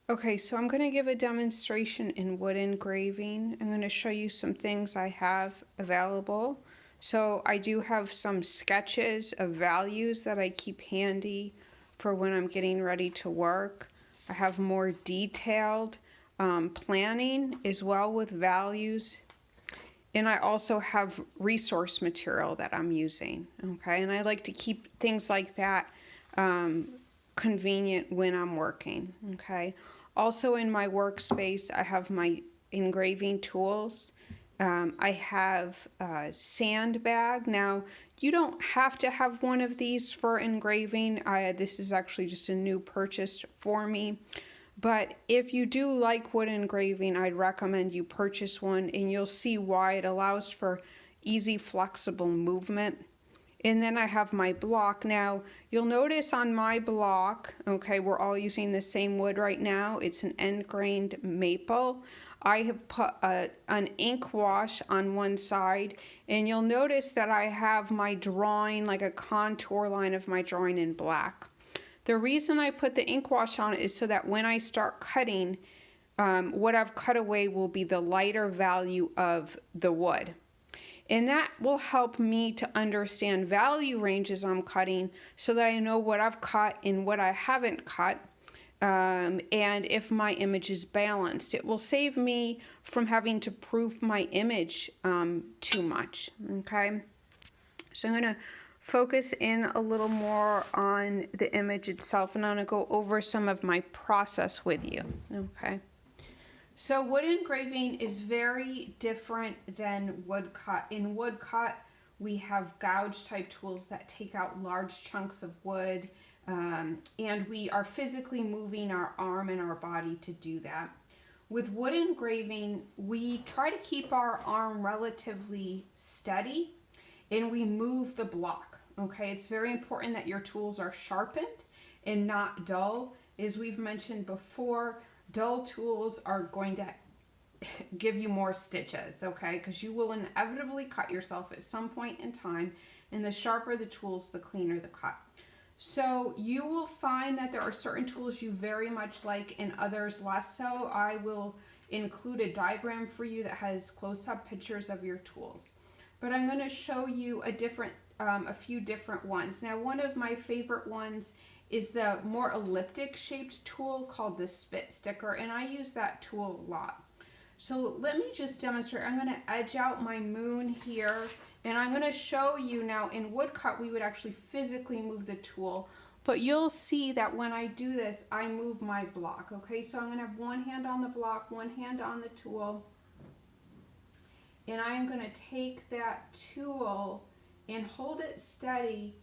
Okay, so I'm going to give a demonstration in wood engraving. I'm going to show you some things I have available. So I do have some sketches of values that I keep handy for when I'm getting ready to work. I have more detailed planning as well with values. And I also have resource material that I'm using. Okay, and I like to keep things like that convenient when I'm working. Okay. Also in my workspace, I have my engraving tools. I have a sandbag. Now, you don't have to have one of these for engraving. This is actually just a new purchase for me. But if you do like wood engraving, I'd recommend you purchase one, and you'll see why. It allows for easy, flexible movement. And then I have my block. Now, you'll notice on my block, okay, we're all using the same wood right now. It's an end grained maple. I have put an ink wash on one side, and you'll notice that I have my drawing, like a contour line of my drawing in black. The reason I put the ink wash on it is so that when I start cutting, what I've cut away will be the lighter value of the wood. And that will help me to understand value ranges I'm cutting so that I know what I've cut and what I haven't cut. And if my image is balanced, it will save me from having to proof my image too much. Okay, so I'm going to focus in a little more on the image itself, and I'm going to go over some of my process with you. Okay. So wood engraving is very different than woodcut. In woodcut, we have gouge type tools that take out large chunks of wood, and we are physically moving our arm and our body to do that. With wood engraving, we try to keep our arm relatively steady and we move the block. Okay, it's very important that your tools are sharpened and not dull. As we've mentioned before, dull tools are going to give you more stitches, okay? Because you will inevitably cut yourself at some point in time, and the sharper the tools, the cleaner the cut. So you will find that there are certain tools you very much like and others less so. I will include a diagram for you that has close-up pictures of your tools. But I'm going to show you a few different ones. Now, one of my favorite ones is the more elliptic shaped tool called the spit sticker, and I use that tool a lot. So let me just demonstrate. I'm going to edge out my moon here, and I'm going to show you now. In woodcut, we would actually physically move the tool, but you'll see that when I do this, I move my block. Okay, so I'm going to have one hand on the block, one hand on the tool, and I am going to take that tool and hold it steady,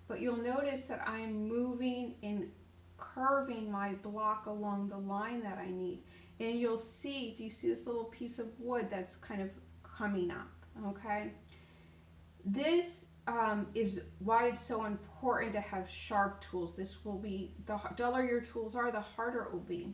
but you'll notice that I am moving and curving my block along the line that I need. And you'll see, do you see this little piece of wood that's kind of coming up, okay? This is why it's so important to have sharp tools. This will be, the duller your tools are, the harder it will be.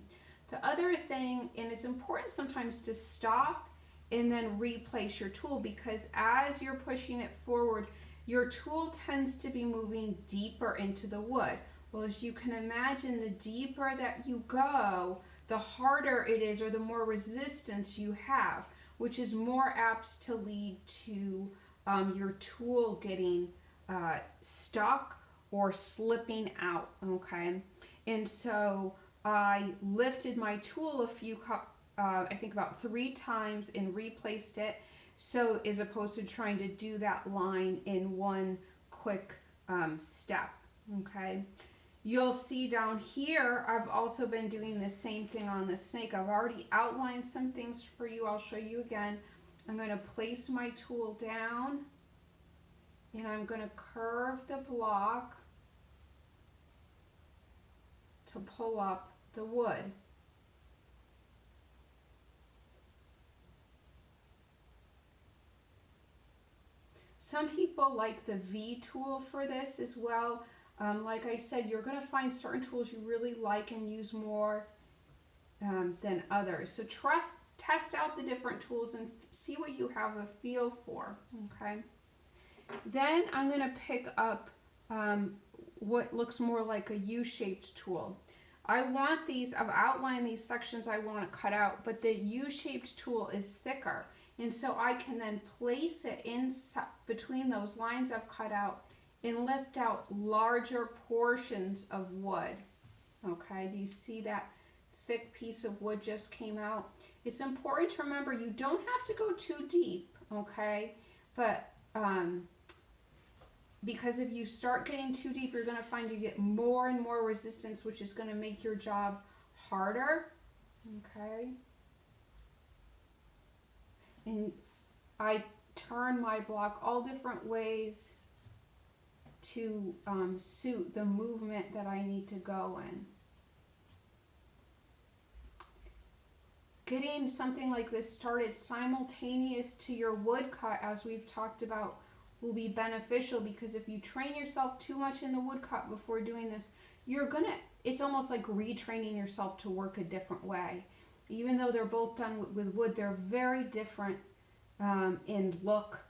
The other thing, and it's important sometimes to stop and then replace your tool, because as you're pushing it forward, your tool tends to be moving deeper into the wood. Well, as you can imagine, the deeper that you go, the harder it is, or the more resistance you have, which is more apt to lead to your tool getting stuck or slipping out, okay? And so I lifted my tool I think about 3 times and replaced it. So as opposed to trying to do that line in one quick step, okay? You'll see down here, I've also been doing the same thing on the snake. I've already outlined some things for you. I'll show you again. I'm going to place my tool down, and I'm going to curve the block to pull up the wood. Some people like the V tool for this as well. Like I said, you're going to find certain tools you really like and use more than others. So test out the different tools and see what you have a feel for, okay? Then I'm going to pick up what looks more like a U-shaped tool. I want these, I've outlined these sections I want to cut out, but the U-shaped tool is thicker. And so I can then place it in between those lines I've cut out and lift out larger portions of wood. Okay, do you see that thick piece of wood just came out? It's important to remember you don't have to go too deep, okay? But because if you start getting too deep, you're going to find you get more and more resistance, which is going to make your job harder, okay? And I turn my block all different ways to suit the movement that I need to go in. Getting something like this started simultaneous to your wood cut, as we've talked about, will be beneficial, because if you train yourself too much in the wood cut before doing this, it's almost like retraining yourself to work a different way. Even though they're both done with wood, they're very different in look.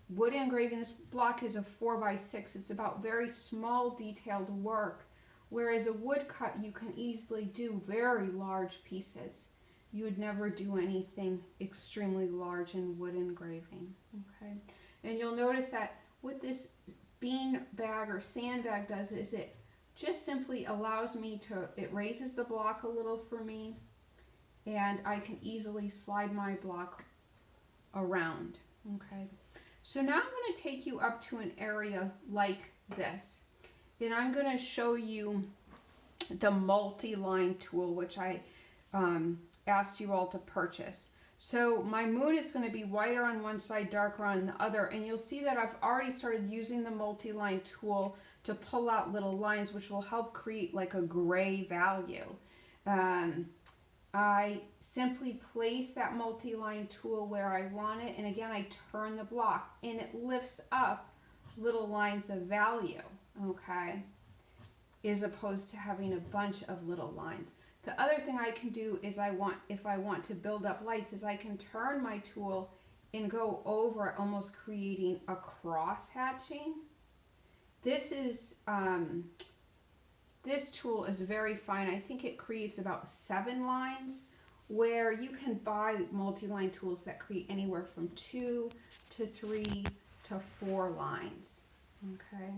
Wood engraving, this block is a 4x6. It's about very small detailed work, whereas a wood cut you can easily do very large pieces. You would never do anything extremely large in wood engraving, okay? And you'll notice that what this bean bag or sandbag does is it just simply allows me to, it raises the block a little for me, and I can easily slide my block around, okay? So now I'm going to take you up to an area like this, and I'm going to show you the multi-line tool, which I asked you all to purchase. So my moon is going to be whiter on one side, darker on the other, and you'll see that I've already started using the multi-line tool to pull out little lines, which will help create like a gray value. I simply place that multi-line tool where I want it, and again I turn the block and it lifts up little lines of value, okay, as opposed to having a bunch of little lines. The other thing I can do is if I want to build up lights, is I can turn my tool and go over, almost creating a cross hatching. This tool is very fine. I think it creates about 7 lines, where you can buy multi-line tools that create anywhere from 2 to 3 to 4 lines, okay?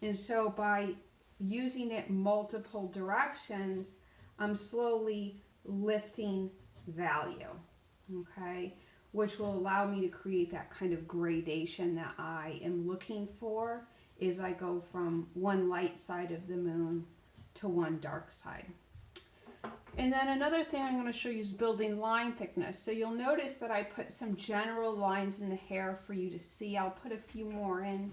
And so by using it multiple directions, I'm slowly lifting value, okay? Which will allow me to create that kind of gradation that I am looking for as I go from one light side of the moon to one dark side. And then another thing I'm going to show you is building line thickness. So you'll notice that I put some general lines in the hair for you to see. I'll put a few more in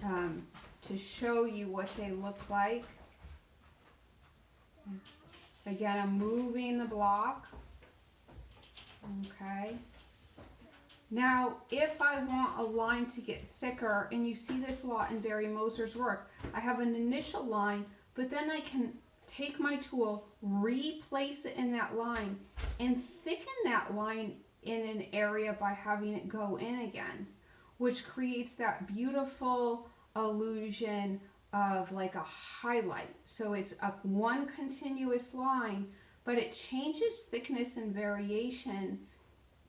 to show you what they look like. Again, I'm moving the block, okay? Now, if I want a line to get thicker, and you see this a lot in Barry Moser's work, I have an initial line, but then I can take my tool, replace it in that line, and thicken that line in an area by having it go in again, which creates that beautiful illusion of like a highlight. So it's up one continuous line, but it changes thickness and variation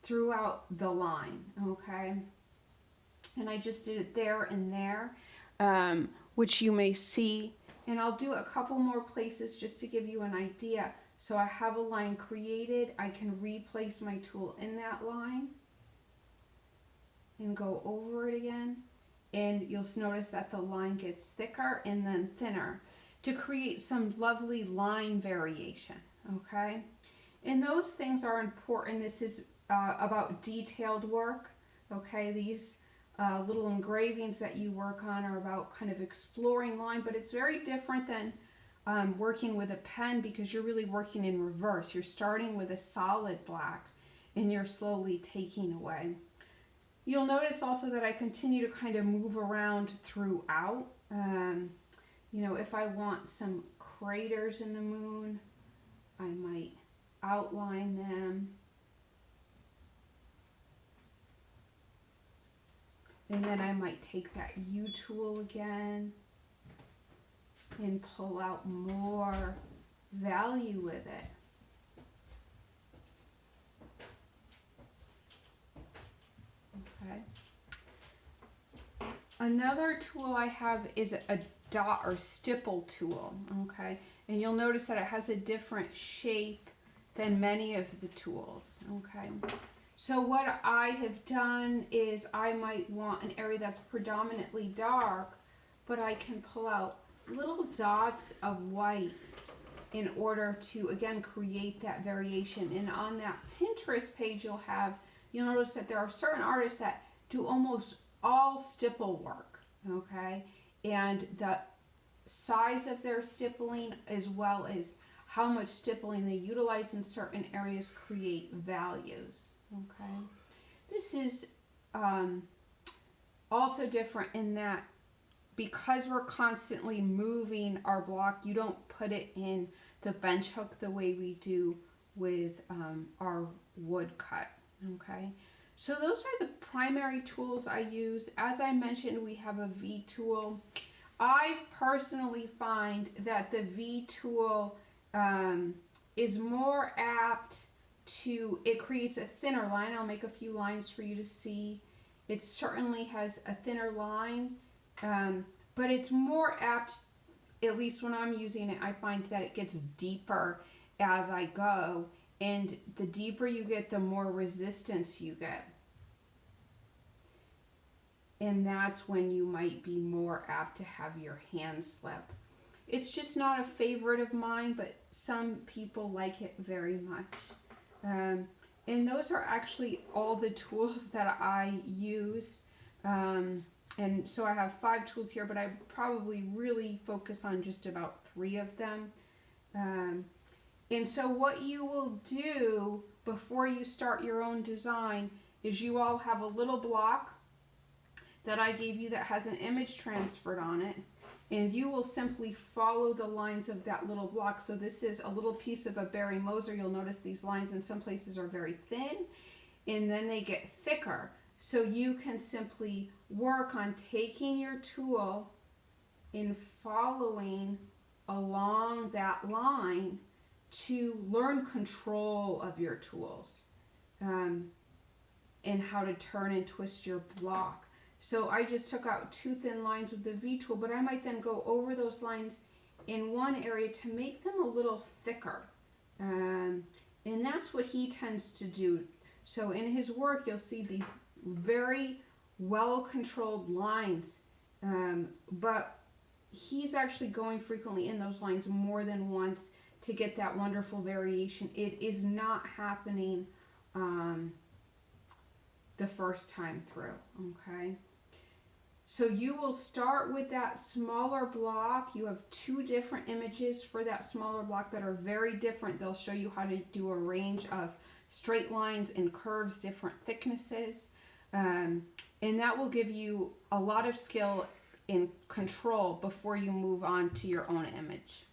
throughout the line, okay? And I just did it there and there, which you may see. And I'll do a couple more places just to give you an idea. So I have a line created. I can replace my tool in that line and go over it again. And you'll notice that the line gets thicker and then thinner to create some lovely line variation, okay? And those things are important. This is about detailed work, okay? These little engravings that you work on are about kind of exploring line, but it's very different than working with a pen, because you're really working in reverse. You're starting with a solid black and you're slowly taking away. You'll notice also that I continue to kind of move around throughout. You know, if I want some craters in the moon, I might outline them. And then I might take that U tool again and pull out more value with it. Okay. Another tool I have is a dot or stipple tool, okay? And you'll notice that it has a different shape than many of the tools, okay? So what I have done is I might want an area that's predominantly dark, but I can pull out little dots of white in order to, again, create that variation. And on that Pinterest page you'll notice that there are certain artists that do almost all stipple work, okay? And the size of their stippling, as well as how much stippling they utilize in certain areas, create values, okay? This is also different in that because we're constantly moving our block, you don't put it in the bench hook the way we do with our wood cut, okay? So those are the primary tools I use. As I mentioned, we have a V tool. I personally find that the V tool is more apt to, it creates a thinner line. I'll make a few lines for you to see. It certainly has a thinner line, but it's more apt, at least when I'm using it, I find that it gets deeper as I go. And the deeper you get, the more resistance you get. And that's when you might be more apt to have your hand slip. It's just not a favorite of mine, but some people like it very much. And those are actually all the tools that I use. And so I have 5 tools here, but I probably really focus on just about 3 of them. And so what you will do before you start your own design is you all have a little block that I gave you that has an image transferred on it, and you will simply follow the lines of that little block. So this is a little piece of a Barry Moser. You'll notice these lines in some places are very thin, and then they get thicker. So you can simply work on taking your tool and following along that line to learn control of your tools, and how to turn and twist your block. So I just took out 2 thin lines with the V tool, but I might then go over those lines in one area to make them a little thicker. And that's what he tends to do. So in his work, you'll see these very well-controlled lines, but he's actually going frequently in those lines more than once to get that wonderful variation. It is not happening the first time through, okay? So you will start with that smaller block. You have 2 different images for that smaller block that are very different. They'll show you how to do a range of straight lines and curves, different thicknesses. And that will give you a lot of skill in control before you move on to your own image.